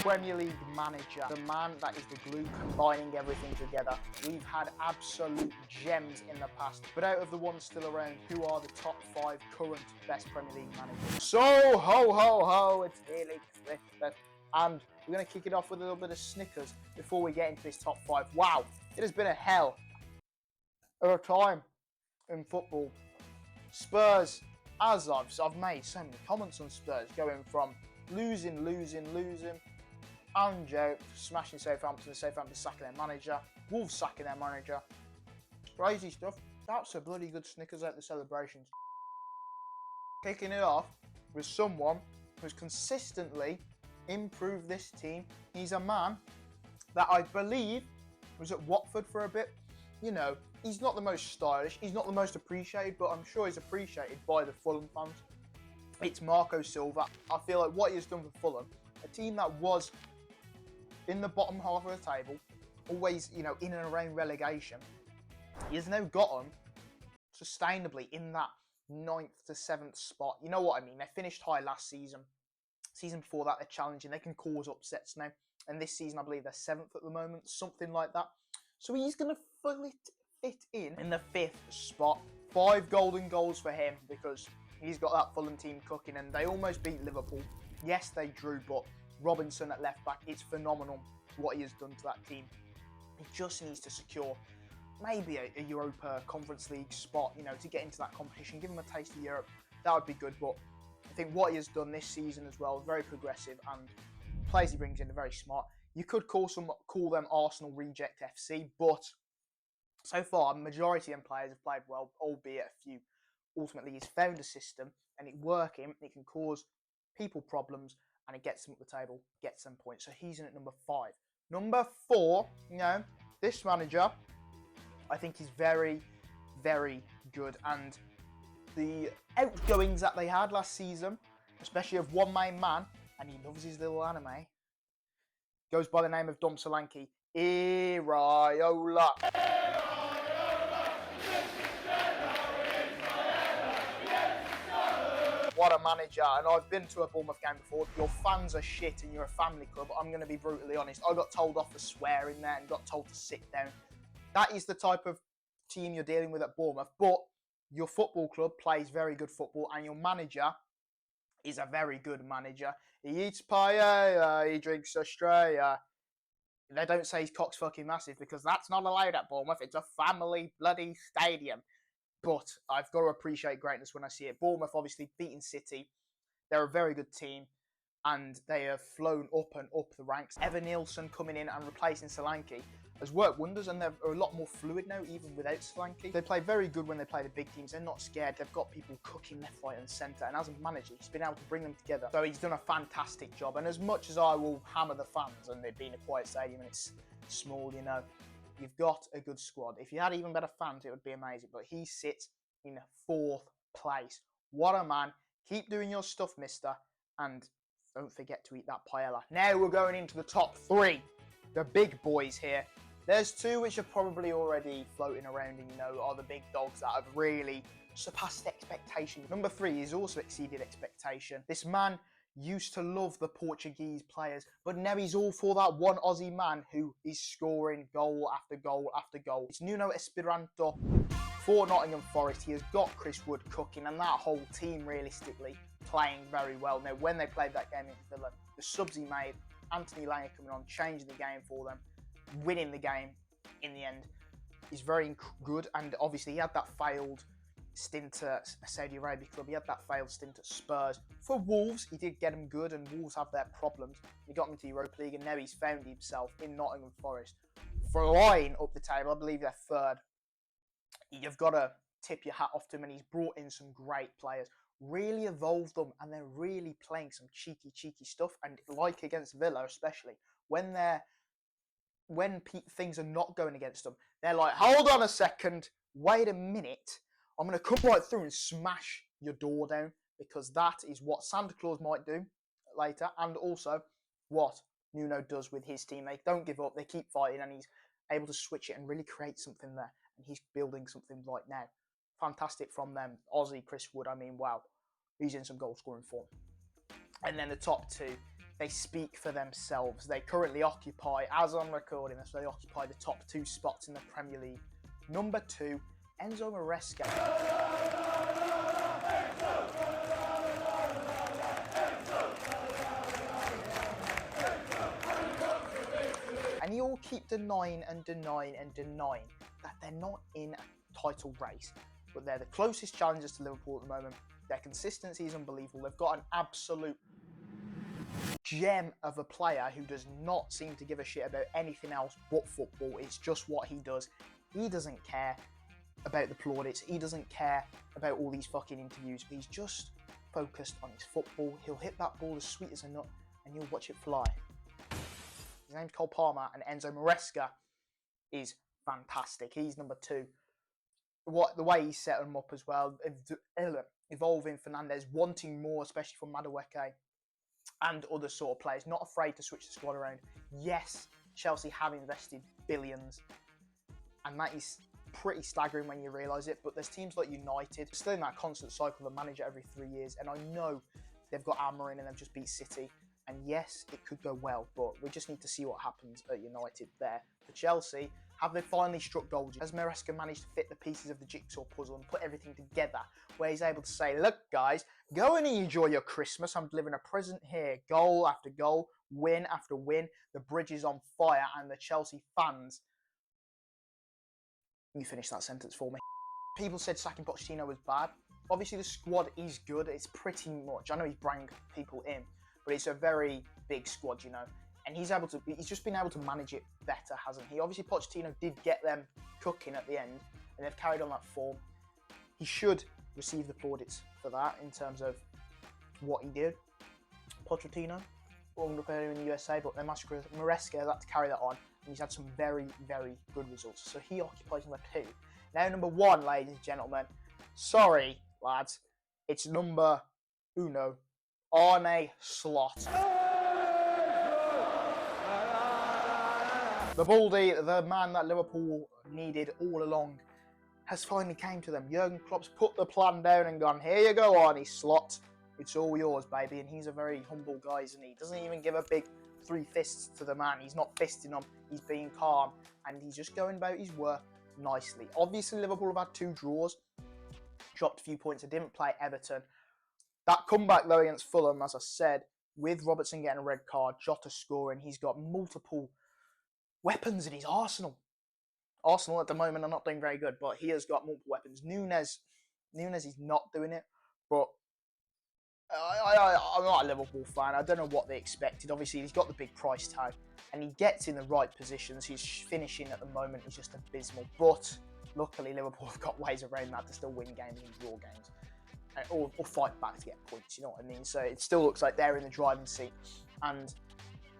Premier League manager, the man that is the glue combining everything together. We've had absolute gems in the past, but out of the ones still around, who are the top 5 current best Premier League managers? So, ho, ho, ho, it's nearly Christmas, and we're going to kick it off with a little bit of Snickers before we get into this top 5. Wow, it has been a hell of a time in football. Spurs, as I've made so many comments on Spurs, going from losing, and Joe smashing Southampton sacking their manager, Wolves sacking their manager. Crazy stuff. That's a bloody good Snickers at the celebrations. Kicking it off with someone who's consistently improved this team. He's a man that I believe was at Watford for a bit. You know, he's not the most stylish, he's not the most appreciated, but I'm sure he's appreciated by the Fulham fans. It's Marco Silva. I feel like what he has done for Fulham, a team that was in the bottom half of the table, always, you know, in and around relegation, he has now got them sustainably in that 9th to 7th spot. You know what I mean? They finished high last season. Season before that, they're challenging. They can cause upsets now. And this season, I believe they're 7th at the moment, something like that. So he's going to fully fit in the 5th spot. 5 golden goals for him because he's got that Fulham team cooking, and they almost beat Liverpool. Yes, they drew, but Robinson at left back, it's phenomenal what he has done to that team. He just needs to secure maybe a Europa Conference League spot, you know, to get into that competition, give him a taste of Europe. That would be good, but I think what he has done this season as well, very progressive, and players he brings in are very smart. You could call them Arsenal Reject FC, but so far, the majority of them players have played well, albeit a few. Ultimately, he's found a system, and it working, it can cause people problems, and it gets them up the table, gets them points. So he's in at number 5. Number 4, you know, this manager, I think he's very, very good. And the outgoings that they had last season, especially of one main man, and he loves his little anime, goes by the name of Dom Solanke. Iraola. What a manager, and I've been to a Bournemouth game before. Your fans are shit and you're a family club. I'm going to be brutally honest. I got told off for swearing there and got told to sit down. That is the type of team you're dealing with at Bournemouth, but your football club plays very good football, and your manager is a very good manager. He eats paella, he drinks Australia. They don't say his cock's fucking massive because that's not allowed at Bournemouth. It's a family bloody stadium. But I've got to appreciate greatness when I see it. Bournemouth obviously beating City. They're a very good team, and they have flown up and up the ranks. Evan Nielsen coming in and replacing Solanke has worked wonders, and they're a lot more fluid now, even without Solanke. They play very good when they play the big teams. They're not scared. They've got people cooking left, right and centre, and as a manager, he's been able to bring them together. So he's done a fantastic job, and as much as I will hammer the fans, and they've been a quiet stadium and it's small, you know, you've got a good squad. If you had even better fans, it would be amazing. But he sits in 4th place. What a man. Keep doing your stuff, mister. And don't forget to eat that paella. Now we're going into the top 3. The big boys here. There's 2 which are probably already floating around and, you know, are the big dogs that have really surpassed expectation. Number 3 is also exceeded expectation. This man used to love the Portuguese players, but now he's all for that one Aussie man who is scoring goal after goal after goal. It's Nuno Espirito for Nottingham Forest. He has got Chris Wood cooking, and that whole team realistically playing very well. Now, when they played that game in Villa, the subs he made, Anthony Langer coming on, changing the game for them, winning the game in the end, is very good. And obviously he had that failed stint at a Saudi Arabia club. He had that failed stint at Spurs. For Wolves, he did get him good, and Wolves have their problems. He got him to Europa League, and now he's found himself in Nottingham Forest, flying up the table. I believe they're 3rd. You've got to tip your hat off to him, and he's brought in some great players, really evolved them, and they're really playing some cheeky stuff. And like against Villa especially, when things are not going against them, they're like, hold on a second, wait a minute, I'm going to come right through and smash your door down, because that is what Santa Claus might do later, and also what Nuno does with his team. They don't give up, they keep fighting, and he's able to switch it and really create something there, and he's building something right now. Fantastic from them. Aussie Chris Wood, I mean, wow, he's in some goal scoring form. And then the top 2, they speak for themselves. They currently occupy, as I'm recording this, they occupy the top 2 spots in the Premier League. Number 2, Enzo Maresca. And you all keep denying that they're not in a title race, but they're the closest challengers to Liverpool at the moment. Their consistency is unbelievable. They've got an absolute gem of a player who does not seem to give a shit about anything else but football. It's just what he does. He doesn't care about the plaudits. He doesn't care about all these fucking interviews. He's just focused on his football. He'll hit that ball as sweet as a nut and you'll watch it fly. His name's Cole Palmer, and Enzo Maresca is fantastic. He's number 2. The way he set him up as well, evolving Fernandes, wanting more, especially from Madueke and other sort of players, not afraid to switch the squad around. Yes, Chelsea have invested billions, and that is pretty staggering when you realise it, but there's teams like United, still in that constant cycle of a manager every 3 years, and I know they've got Amorim and they've just beat City, and yes, it could go well, but we just need to see what happens at United there. For Chelsea, have they finally struck gold? Has Maresca managed to fit the pieces of the jigsaw puzzle and put everything together, where he's able to say, look guys, go and enjoy your Christmas, I'm delivering a present here, goal after goal, win after win, the bridge is on fire, and the Chelsea fans... You finish that sentence for me. People said sacking Pochettino was bad. Obviously the squad is good, it's pretty much, I know he's bringing people in, but it's a very big squad, you know, and he's just been able to manage it better, hasn't he? Obviously Pochettino did get them cooking at the end, and they've carried on that form. He should receive the plaudits for that in terms of what he did. Pochettino, won't look at him in the USA, but then Maresca has had to carry that on, and he's had some very, very good results. So he occupies number 2. Now number 1, ladies and gentlemen, sorry lads, it's number 1, Arne Slot. The baldy, the man that Liverpool needed all along, has finally came to them. Jurgen Klopp's put the plan down and gone, here you go Arne Slot, it's all yours baby. And he's a very humble guy, isn't he? He doesn't even give a big 3 fists to the man. He's not fisting him, he's being calm, and he's just going about his work nicely. Obviously Liverpool have had 2 draws, dropped a few points. They didn't play Everton. That comeback though against Fulham, as I said, with Robertson getting a red card, Jota scoring, he's got multiple weapons in his arsenal. Arsenal at the moment are not doing very good, but he has got multiple weapons. Nunes is not doing it, but I'm not a Liverpool fan. I don't know what they expected. Obviously, he's got the big price tag, and he gets in the right positions. His finishing at the moment is just abysmal, but luckily Liverpool have got ways around that to still win games and draw games. Or fight back to get points, you know what I mean? So it still looks like they're in the driving seat. And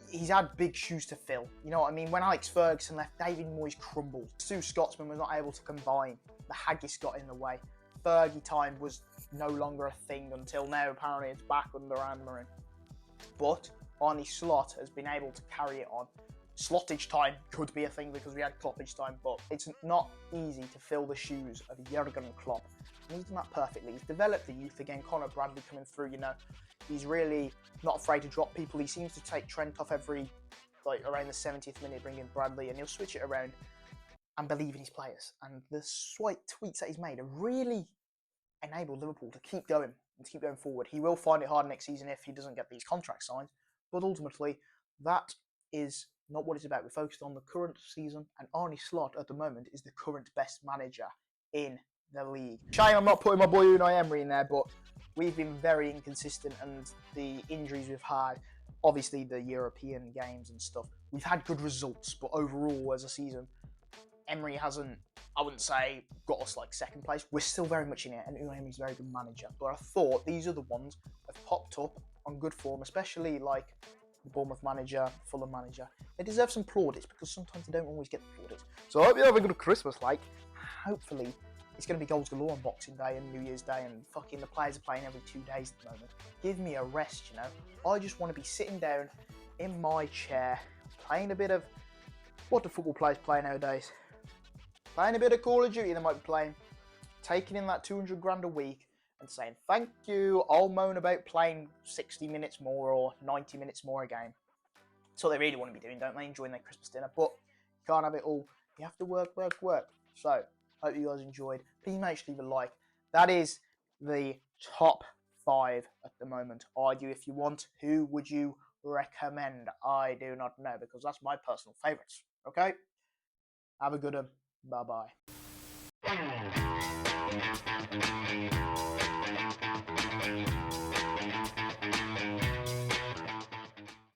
he's had big shoes to fill, you know what I mean? When Alex Ferguson left, David Moyes crumbled. Stu Scotsman was not able to combine. The haggis got in the way. Fergie time was no longer a thing until now. Apparently it's back under Amorim. But Arne Slot has been able to carry it on. Slottage time could be a thing because we had Kloppage time, but it's not easy to fill the shoes of Jurgen Klopp. And he's done that perfectly. He's developed the youth again. Conor Bradley coming through, you know. He's really not afraid to drop people. He seems to take Trent off around the 70th minute, bring in Bradley, and he'll switch it around and believe in his players. And the slight tweaks that he's made have really enabled Liverpool to keep going and to keep going forward. He will find it hard next season if he doesn't get these contracts signed, but ultimately, that is not what it's about. We're focused on the current season, and Arne Slot at the moment is the current best manager in the league. Shame I'm not putting my boy Unai Emery in there, but we've been very inconsistent, and the injuries we've had, obviously the European games and stuff, we've had good results, but overall as a season, Emery hasn't, I wouldn't say, got us like second place. We're still very much in it, and Unai Emery's a very good manager, but I thought these are the ones that have popped up on good form, especially like the Bournemouth manager, Fulham manager. They deserve some plaudits because sometimes they don't always get the plaudits. So I hope you have a good Christmas, hopefully it's going to be goals galore on Boxing Day and New Year's Day, and fucking the players are playing every 2 days at the moment. Give me a rest, you know. I just want to be sitting down in my chair, playing a bit of, what do football players play nowadays? Playing a bit of Call of Duty they might be playing, taking in that 200 grand a week, and saying thank you. I'll moan about playing 60 minutes more or 90 minutes more a game. That's what they really want to be doing, don't they? Enjoying their Christmas dinner. But you can't have it all. You have to work, work, work. So, hope you guys enjoyed. Please make sure to leave a like. That is the top 5 at the moment. Argue if you want. Who would you recommend? I do not know, because that's my personal favourites. Okay? Have a good one. Bye-bye.